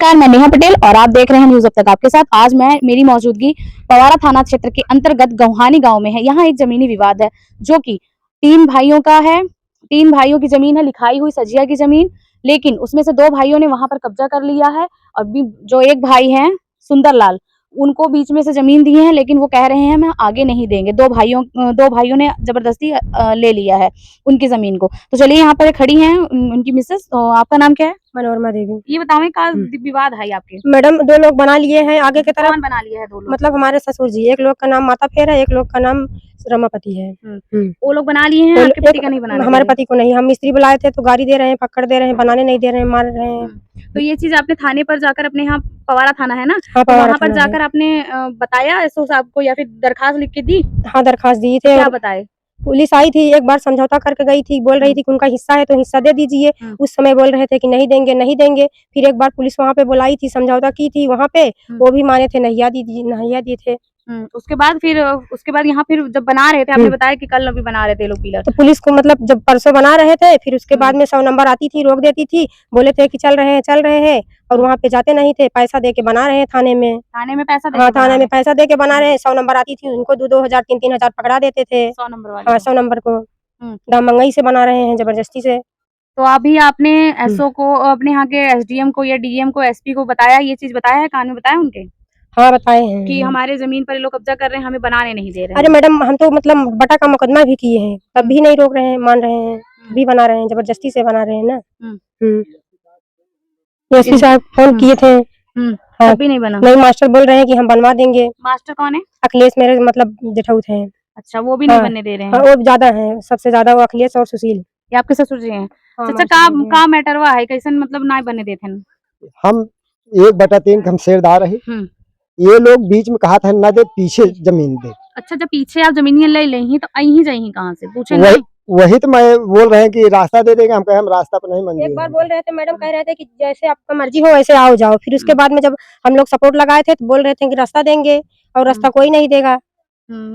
नमस्कार, मैं नेहा पटेल और आप देख रहे हैं न्यूज अब तक आपके साथ। आज मेरी मौजूदगी पवारा थाना क्षेत्र के अंतर्गत गौहानी गांव में है। यहाँ एक जमीनी विवाद है जो कि 3 भाइयों का है। 3 भाइयों की जमीन है, लिखाई हुई सजिया की जमीन, लेकिन उसमें से 2 भाइयों ने वहां पर कब्जा कर लिया है। और जो एक भाई है सुंदरलाल, उनको बीच में से जमीन दी है, लेकिन वो कह रहे हैं हम आगे नहीं देंगे। 2 भाइयों ने जबरदस्ती ले लिया है उनकी जमीन को। तो चलिए, यहाँ पर खड़ी हैं उनकी मिसेस। तो आपका नाम क्या है? मनोरमा देवी। ये बताओ, का विवाद है आपके? मैडम, 2 लोग बना लिए हैं आगे की तरफ। कौन बना लिया है 2 लोग? मतलब हमारे ससुर जी, एक लोग का नाम माता फेर है, एक लोग का नाम रमापति है। वो लोग बना लिए हैं, आपके पति का नहीं बनाने? हमारे पति को नहीं। हम मिस्त्री बुलाए थे तो गाड़ी दे रहे हैं, पकड़ दे रहे हैं, बनाने नहीं दे रहे हैं, मार रहे हैं। तो ये चीज आपने थाने पर जाकर, अपने यहाँ पवारा थाना है ना? हाँ, तो वहाँ पर जाकर आपने बताया एसओ साहब को, या फिर दरखास्त लिख के दी? हाँ, दरखास्त दी थे। क्या बताए? पुलिस आई थी, एक बार समझौता करके गई थी, बोल रही थी कि उनका हिस्सा है तो हिस्सा दे दीजिए। उस समय बोल रहे थे कि नहीं देंगे नहीं देंगे। फिर एक बार पुलिस वहाँ पे बुलाई थी, समझौता की थी वहाँ पे, वो भी माने थे, नहिया दिए थे। उसके बाद यहाँ फिर जब बना रहे थे, आपने बताया कि कल अभी बना रहे थे लोग पिलर, तो पुलिस को मतलब जब परसों बना रहे थे, फिर उसके बाद में 100 नंबर आती थी, रोक देती थी, बोले थे कि चल रहे हैं, और वहाँ पे जाते नहीं थे। पैसा दे के बना रहे हैं थाने में पैसा दे। हाँ, थाने में पैसा दे के बना रहे हैं। 100 नंबर आती थी, उनको 2-2 हजार 3-3 हजार पकड़ा देते थे। 100 नंबर वाले? हाँ, 100 नंबर को दामंगई से बना रहे हैं, जबरदस्ती से। तो अभी आपने एसओ को, अपने यहाँ के एसडीएम को या डीएम को, एसपी को बताया, ये चीज बताया है, कानून बताया उनके? हाँ, बताए हैं कि हमारे जमीन पर ये लोग कब्जा कर रहे हैं, हमें बनाने नहीं दे रहे हैं। अरे मैडम, हम तो मतलब बटा का मुकदमा भी किए हैं, तब भी नहीं रोक रहे हैं, मान रहे हैं, भी बना रहे हैं, जबरदस्ती से बना रहे हैं ना। एसपी साहब फोन किए थे। हाँ, भी नहीं बना? नहीं, मास्टर बोल रहे हैं कि हम बनवा देंगे। मास्टर कौन है? अखिलेश, मेरे मतलब जेठाउत हैं। अच्छा, वो भी नहीं बनने दे रहे हैं? हाँ, वो ज्यादा है, सबसे ज्यादा वो अखिलेश और सुशील। ये आपके ससुर जी हैं? अच्छा, का मैटर हुआ है कैसन, मतलब ना बनने देते हैं? हम 1/3 हम शेरदार है। ये लोग बीच में कहा था न दे, पीछे जमीन दे। अच्छा, जब पीछे आप जमीन ले लेंगी तो अही जाएंगी कहाँ से, पूछे? वही तो मैं बोल रहे हैं कि रास्ता दे देंगे। हम कहे हम रास्ता पर नहीं मंजूर। एक बार बोल रहे थे, मैडम कह रहे थे कि जैसे आपका मर्जी हो वैसे आओ जाओ। फिर उसके बाद में जब हम लोग सपोर्ट लगाए थे तो बोल रहे थे कि रास्ता देंगे, और रास्ता कोई नहीं देगा।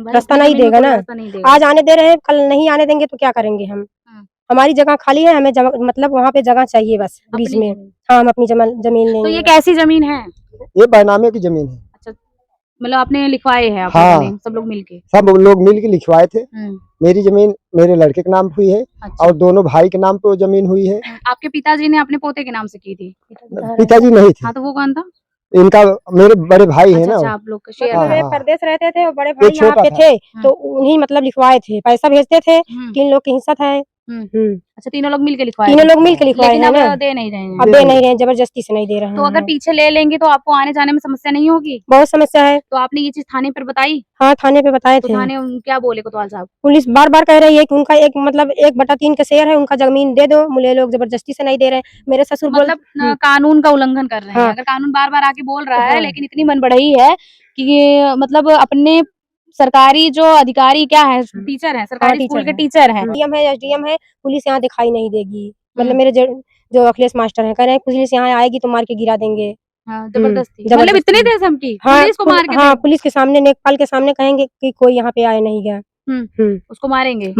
रास्ता नहीं देगा ना। आज आने दे रहे हैं, कल नहीं आने देंगे तो क्या करेंगे हम? हमारी जगह खाली है, हमें मतलब वहाँ पे जगह चाहिए बस बीच में। हाँ, हम अपनी जमीन लेंगे। तो ये कैसी जमीन है? ये बैनामे की जमीन है। अच्छा, मतलब आपने लिखवाए है? हाँ, सब लोग मिलके? सब लोग मिलके लिखवाए थे। मेरी जमीन मेरे लड़के के नाम हुई है। अच्छा। और दोनों भाई के नाम पे जमीन हुई है। आपके पिताजी ने अपने पोते के नाम से की थी? पिताजी नहीं थे। हाँ, तो वो कौन था? इनका मेरे बड़े भाई है ना। अच्छा, आप लोग परदेश रहते थे, और बड़े भाई यहाँ पे थे, तो उन्हीं मतलब लिखवाए थे, पैसा भेजते थे। 3 लोग की हिस्सा था। अच्छा, तीनों लोग मिलके लिखवाए? तीनों लोग मिलके लिखवाए हैं ना। अब दे नहीं रहे हैं? अब दे नहीं रहे हैं, जबरदस्ती से नहीं दे रहे हैं। तो अगर पीछे ले लेंगे तो आपको आने जाने में समस्या नहीं होगी? बहुत समस्या है। तो आपने ये चीज थाने पर बताई? हाँ, थाने पे बताए थे। थाने क्या बोले कोतवाल साहब? पुलिस बार बार कह रही है कि उनका एक मतलब 1/3 का शेयर है, उनका जमीन दे दो। मुझे लोग जबरदस्ती से नहीं दे रहे हैं। मेरे ससुर मतलब कानून का उल्लंघन कर रहे हैं। अगर कानून बार बार आके बोल रहा है, लेकिन इतनी मनबड़ई है कि ये मतलब अपने सरकारी जो अधिकारी क्या है, टीचर है, सरकारी स्कूल के टीचर हैं, डीएम है, एसडीएम है, पुलिस यहाँ दिखाई नहीं देगी। मतलब मेरे जो अखिलेश मास्टर है, कह रहे हैं पुलिस यहाँ आएगी तो मार के गिरा देंगे। जबरदस्ती, मतलब इतने देर से हम की पुलिस को मार के? हाँ, पुलिस के सामने, नेकपाल के सामने कहेंगे कि कोई यहाँ पे आए नहीं गया, उसको मारेंगे।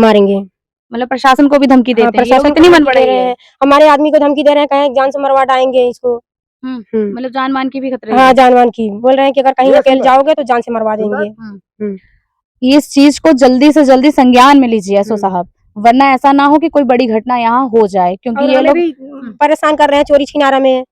मतलब प्रशासन को भी धमकी देते हैं? प्रशासन इतनी मनबड़ई है। हमारे आदमी को धमकी दे रहे हैं, कहें जान से मरवा डालेंगे इसको। मतलब जान मान की भी खतरे? हाँ, जान मान की। बोल रहे हैं कि अगर कहीं अकेले जाओगे तो जान से मरवा देंगे। इस चीज को जल्दी से जल्दी संज्ञान में लीजिए एसओ साहब, वरना ऐसा ना हो कि कोई बड़ी घटना यहाँ हो जाए, क्योंकि ये लोग परेशान कर रहे हैं चोरी छिनारा में।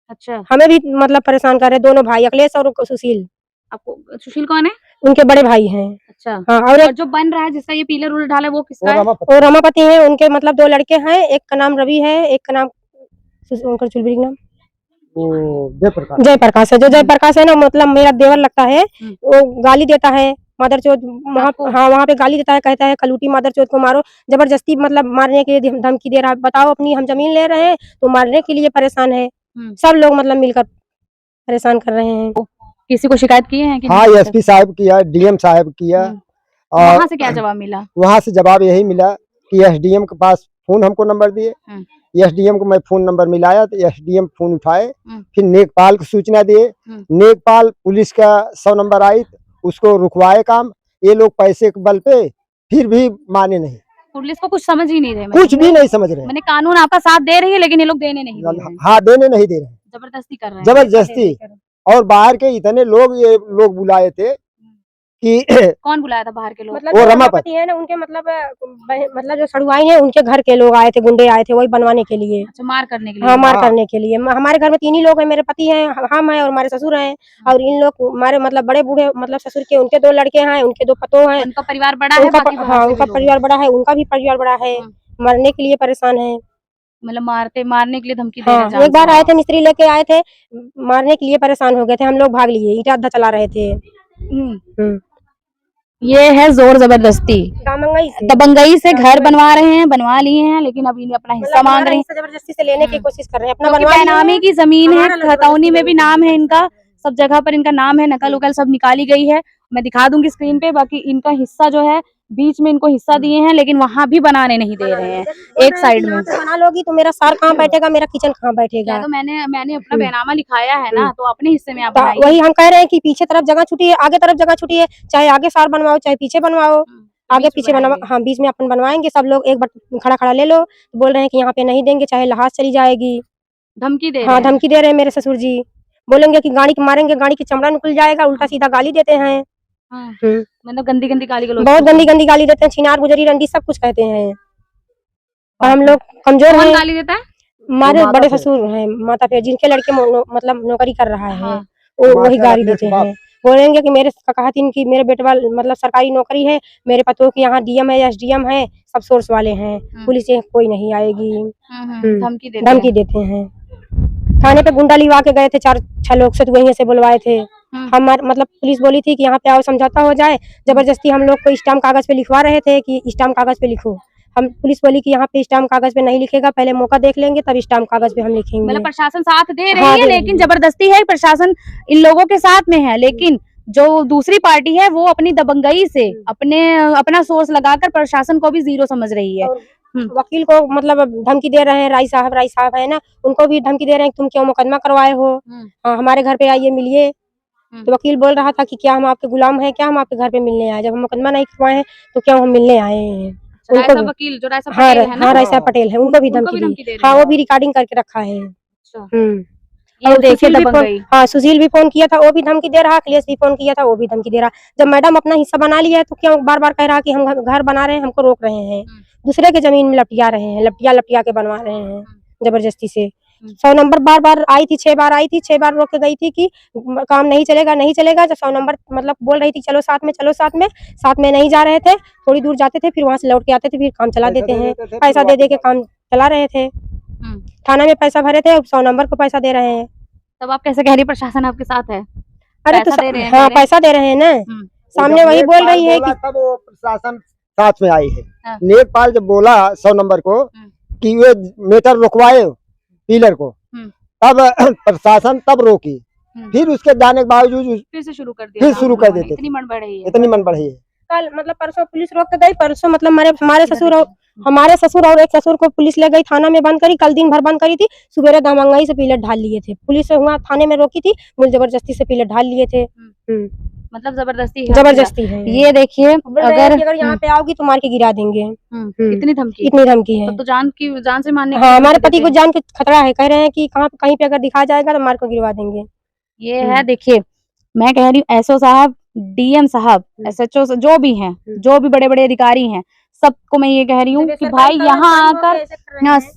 अच्छा, हमें भी मतलब परेशान कर रहे हैं, दोनों भाई, अखिलेश और सुशील। आपको सुशील कौन है? उनके बड़े भाई हैं। अच्छा, हाँ। और जो बन रहा है, जिसका ये पिलर उलट डाला है, वो किसका है? वो रमापति है। उनके मतलब 2 लड़के हैं, एक का नाम रवि है, एक का नाम नाम जयप्रकाश है। जो जयप्रकाश है ना, मतलब मेरा देवर लगता है। वो गाली देता है, मादरचोद। वहाँ पे गाली देता है, कहता है कलूटी मादरचोद को मारो। जबरदस्ती मतलब मारने के लिए धमकी दे रहा है। बताओ, अपनी हम जमीन ले रहे हैं तो मारने के लिए परेशान है। सब लोग मतलब मिलकर परेशान कर रहे हैं। किसी को शिकायत किए हैं? हाँ, एसपी साहब किया, डीएम साहब किया। और वहाँ से क्या जवाब मिला? वहाँ से जवाब यही मिला कि एसडीएम के पास फोन हमको नंबर दिए। एसडीएम को मैं फोन नंबर मिलाया तो एसडीएम फोन उठाए। फिर नेकपाल को सूचना दिए। नेकपाल पुलिस का 100 नंबर आई, उसको रुकवाए काम। ये लोग पैसे के बल पे फिर भी माने नहीं। पुलिस को कुछ समझ ही नहीं रहे? कुछ भी नहीं समझ रहे। मैंने कानून आपका साथ दे रही है, लेकिन ये लोग देने नहीं दे रहे हैं। हाँ, देने नहीं दे रहे। जबरदस्ती कर रहे हैं। जबरदस्ती। और बाहर के इतने लोग, ये लोग बुलाए थे कि कौन बुलाया था बाहर के लोग? मतलब वो जो रमापति रमापति है ना, उनके मतलब जो सड़ुआई है, उनके घर के लोग आए थे, गुंडे आए थे वही बनवाने के लिए। अच्छा, मार करने के लिए? हाँ, मार हाँ। करने के लिए। हमारे घर में 3 ही लोग हैं, मेरे पति हैं, हम हैं और हमारे ससुर हैं। और इन लोग हमारे मतलब बड़े बूढ़े मतलब ससुर के, उनके 2 लड़के हैं, उनके 2 पतोह हैं। उनका परिवार बड़ा है, बाकी बाहर हाँ, से भी उनका लोग हैं? परिवार बड़ा है, उनका भी परिवार बड़ा है। मरने के लिए परेशान है। मतलब मारने के लिए धमकी दे रहे हैं हाँ, एक जान बार से। आए थे, मिस्त्री लेके आए थे, मारने के लिए परेशान हो गए थे, हम लोग भाग लिए, ईटा अद्धा चला रहे थे। ये है जोर जबरदस्ती, दबंगई से घर बनवा रहे हैं, बनवा लिए हैं, लेकिन अभी इन्हें अपना हिस्सा मांग रहे हैं। जबरदस्ती से लेने की कोशिश कर रहे हैं, अपना क्योंकि बनवा लिए पैनामी हैं। की जमीन है, हमारा खतौनी में भी नाम है इनका, सब जगह पर इनका नाम है, नकल उकल सब निकाली गई है, मैं दिखा दूंगी स्क्रीन पे। बाकी इनका हिस्सा जो है, बीच में इनको हिस्सा दिए हैं, लेकिन वहां भी बनाने नहीं दे रहे हैं। एक साइड में बना लोगी तो मेरा सार कहाँ बैठेगा, मेरा किचन कहाँ बैठेगा? तो मैंने अपना बैनामा लिखाया है ना, तो अपने हिस्से में आप तो बनाइए। वही हम कह रहे हैं कि पीछे तरफ जगह छुटी है, आगे तरफ जगह छुटी है, चाहे आगे सार बनवाओ, चाहे पीछे बनवाओ, तो आगे बीच में पीछे बनवा। बनाएंगे। हाँ, बीच में अपन बनवाएंगे, सब लोग एक बार खड़ा खड़ा ले लो। तो बोल रहे हैं कि यहाँ पे नहीं देंगे, चाहे लहास चली जाएगी। धमकी दे रहे हाँ, हैं। धमकी दे रहे हैं मेरे ससुर जी, बोलेंगे कि गाड़ी मारेंगे, गाड़ी की चमड़ा निकल जाएगा, उल्टा सीधा गाली देते हैं। हाँ, मतलब गंदी गंदी गाली गलौज बहुत करते हैं। गंदी गंदी गाली देते हैं, छिनार गुजरी रंडी सब कुछ कहते हैं। और हम लोग कमजोर कौन हैं। गाली देता है? हमारे माता बड़े पे। ससुर हैं, माता पे, जिनके लड़के मतलब नौकरी कर रहा है, हाँ। वही मास्टर गाली अपने देते बाप। हैं। बोलेंगे कि मेरे कहा थी कि मेरे बेटे वाल मतलब सरकारी नौकरी है, मेरे पतों की यहाँ डीएम है, एसडीएम है, सब सोर्स वाले हैं, पुलिस कोई नहीं आएगी। धमकी देते हैं। धमकी देते हैं। थाने पे गुंडा लिवा के गए थे 4-6 लोग से, तो वहीं से बुलवाए थे। हमारे मतलब पुलिस बोली थी कि यहाँ पे आओ, समझौता हो जाए। जबरदस्ती हम लोग को स्टाम्प कागज पे लिखवा रहे थे कि स्टाम्प कागज पे लिखो। हम पुलिस बोली कि यहाँ पे स्टाम्प कागज पे नहीं लिखेगा, पहले मौका देख लेंगे तब स्टाम्प कागज पे हम लिखेंगे। मतलब प्रशासन साथ दे रही हाँ, है, दे लेकिन रही है। जबरदस्ती है, प्रशासन इन लोगों के साथ में है, लेकिन जो दूसरी पार्टी है वो अपनी दबंगई से अपना सोर्स लगाकर प्रशासन को भी जीरो समझ रही है। वकील को मतलब धमकी दे रहे हैं, राय साहब है ना, उनको भी धमकी दे रहे हैं, तुम क्यों मुकदमा करवाए हो, हाँ, हमारे घर पे आइए, मिलिए। तो वकील बोल रहा था कि क्या हम आपके गुलाम हैं, क्या हम आपके घर पे मिलने आए, जब हम मुकदमा नहीं करवाए हैं तो क्या हम मिलने आए हैं। उनको भी, वकील जो रायसा हाँ, पटेल है ना, हाँ, रायसा पटेल है, उनको भी धमकी दी। दे रहे हाँ, हैं। वो भी रिकॉर्डिंग करके रखा है। ये और देखिए सुशील भी दबंगई। गई। हाँ, सुशील भी फोन किया था, वो भी धमकी दे रहा, अखिलेश भी फोन किया था, वो भी धमकी दे रहा। जब मैडम अपना हिस्सा बना लिया है तो क्यों बार बार कह रहा कि हम घर बना रहे हैं, हमको रोक रहे हैं, दूसरे के जमीन में लपटिया रहे हैं, लपटिया के बनवा रहे हैं जबरदस्ती से। 100 नंबर बार बार आई थी, 6 बार आई थी, 6 बार रोक के गई थी कि काम नहीं चलेगा। जब 100 नंबर मतलब बोल रही थी चलो साथ में नहीं जा रहे थे, थोड़ी दूर जाते थे, फिर वहां से लौट के आते थे, फिर काम चला देते हैं, पैसा दे के काम चला रहे थे। थाना में पैसा भरे थे, 100 नंबर को पैसा दे रहे हैं। तब आप कैसे कह रही प्रशासन आपके साथ है? अरे तो दे रहे हैं, हाँ, पैसा दे रहे हैं ना, सामने वही बोल रही है कि तब वो प्रशासन साथ में आई है। हाँ। नेकपाल जब बोला 100 नंबर को कि वे मीटर रुकवाए पिलर को, तब प्रशासन तब रोकी, फिर उसके जाने के बावजूद फिर से शुरू कर दिया, फिर शुरू कर देते। इतनी मन बढ़ रही है, इतनी मन बढ़ी है। कल मतलब परसों पुलिस रोक के गई, परसों मतलब हमारे ससुर और एक ससुर को पुलिस ले गई, थाना में बंद करी, कल दिन भर बंद करी थी, सुबह दमंगई से पिलर ढाल लिए थे, पुलिस से वहाँ थाने में रोकी थी, मुझे जबरदस्ती से पिलर ढाल लिए थे। मतलब जबरदस्ती है। ये देखिए, अगर यहाँ पे आओगी तो मार के गिरा देंगे। इतनी धमकी है। तब तो जान से मारने हाँ, हमारे पति को जान के खतरा है, कह रहे हैं कि कहीं पे अगर दिखा जाएगा तो मार को गिरवा देंगे। ये है, देखिए मैं कह रही हूँ, एसओ साहब, डीएम साहब, एसएचओ जो भी हैं, जो भी बड़े बड़े अधिकारी हैं, सबको मैं ये कह रही हूँ कि भाई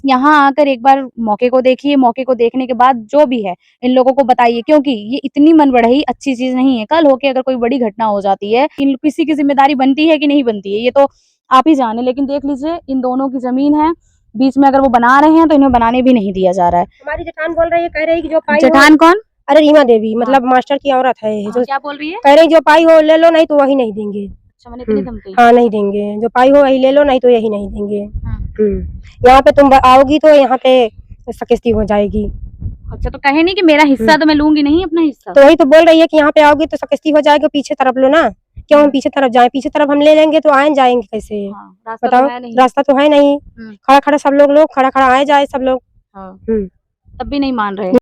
यहाँ आकर एक बार मौके को देखिए, मौके को देखने के बाद जो भी है इन लोगों को बताइए, क्योंकि ये इतनी मन बढ़ई अच्छी चीज नहीं है। कल होके अगर कोई बड़ी घटना हो जाती है, किसी की जिम्मेदारी बनती है कि नहीं बनती है ये तो आप ही जाने, लेकिन देख लीजिए इन दोनों की जमीन है, बीच में अगर वो बना रहे हैं तो इन्हें बनाने भी नहीं दिया जा रहा है। हमारी जेठान बोल रही है, कह रही कि जो पाई जेठान कौन? अरे रीमा देवी, मतलब मास्टर की औरत है, जो क्या बोल रही है? कह रही जो पाई हो ले लो, नहीं तो वही नहीं देंगे। हाँ, नहीं देंगे, जो पाई हो वही ले लो, नहीं तो यही नहीं देंगे। यहाँ पे तुम आओगी तो यहाँ पे सकेस्ती हो जाएगी। अच्छा, तो कहे नहीं कि मेरा हिस्सा तो मैं लूंगी नहीं, अपना हिस्सा। तो वही तो बोल रही है कि यहाँ पे आओगी तो सकेस्ती हो जाएगी, पीछे तरफ लो ना, क्यों हम पीछे तरफ जाएं, पीछे तरफ हम ले लेंगे तो आए जाएंगे कैसे? बताओ, रास्ता तो है नहीं, खड़ा खड़ा सब लोग खड़ा खड़ा आए जाए सब लोग, तब भी नहीं मान रहे।